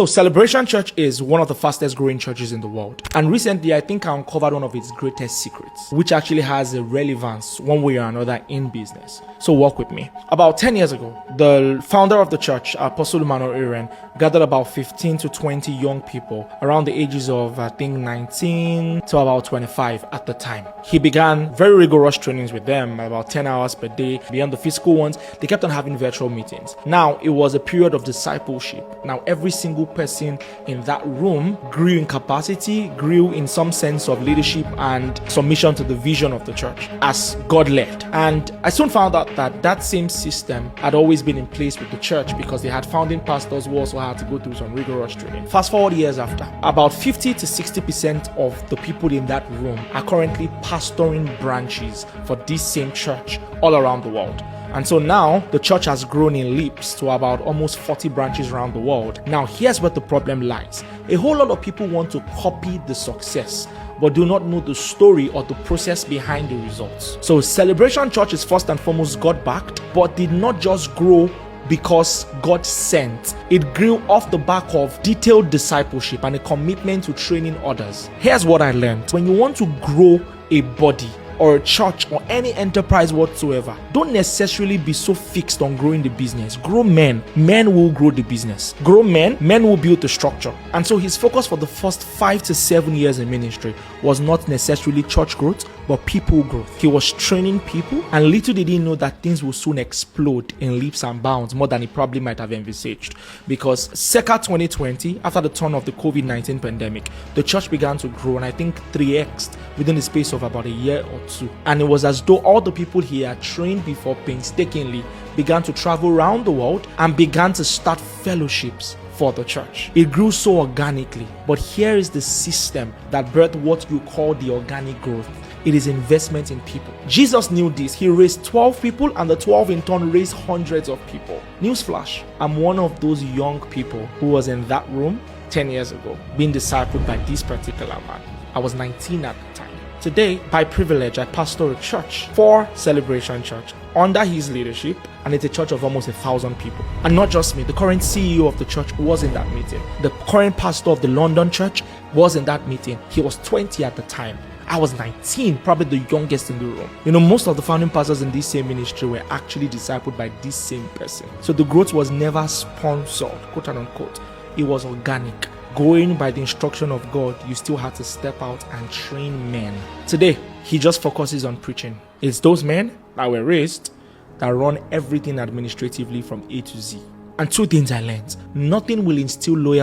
So Celebration Church is one of the fastest growing churches in the world. And recently, I think I uncovered one of its greatest secrets, which actually has a relevance one way or another in business. So walk with me. About 10 years ago, the founder of the church, Apostle Emmanuel Aaron, gathered about 15 to 20 young people around the ages of, I think, 19 to about 25 at the time. He began very rigorous trainings with them, about 10 hours per day. Beyond the physical ones, they kept on having virtual meetings. Now, it was a period of discipleship. Now, every single person in that room grew in capacity, grew in some sense of leadership and submission to the vision of the church as God led. And I soon found out that same system had always been in place with the church because they had founding pastors who also had to go through some rigorous training. Fast forward years after, about 50 to 60% of the people in that room are currently pastoring branches for this same church all around the world. And so now the church has grown in leaps to about almost 40 branches around the world. Now here's where the problem lies. A whole lot of people want to copy the success, but do not know the story or the process behind the results. So Celebration Church is first and foremost God-backed, but did not just grow because God sent. It grew off the back of detailed discipleship and a commitment to training others. Here's what I learned. When you want to grow a body, or a church or any enterprise whatsoever, don't necessarily be so fixed on growing the business. Grow men. Men will grow the business. Grow men. Men will build the structure. And so his focus for the first 5 to 7 years in ministry was not necessarily church growth, but people growth. He was training people, and little did he know that things will soon explode in leaps and bounds more than he probably might have envisaged. Because circa 2020, after the turn of the COVID-19 pandemic, the church began to grow, and I think 3x within the space of about a year or two. And it was as though all the people he had trained before painstakingly began to travel around the world and began to start fellowships for the church. It grew so organically, but here is the system that birthed what you call the organic growth. It is investment in people. Jesus knew this. He raised 12 people, and the 12 in turn raised hundreds of people. Newsflash, I'm one of those young people who was in that room 10 years ago, being discipled by this particular man. I was 19 at the time. Today, by privilege, I pastor a church for Celebration Church under his leadership, and it's a church of almost 1,000 people. And not just me, the current CEO of the church was in that meeting. The current pastor of the London church was in that meeting. He was 20 at the time. I was 19, probably the youngest in the room. You know, most of the founding pastors in this same ministry were actually discipled by this same person. So the growth was never sponsored, quote and unquote. It was organic. Going by the instruction of God, you still had to step out and train men. Today, he just focuses on preaching. It's those men that were raised that run everything administratively from A to Z. And two things I learned. Nothing will instill loyalty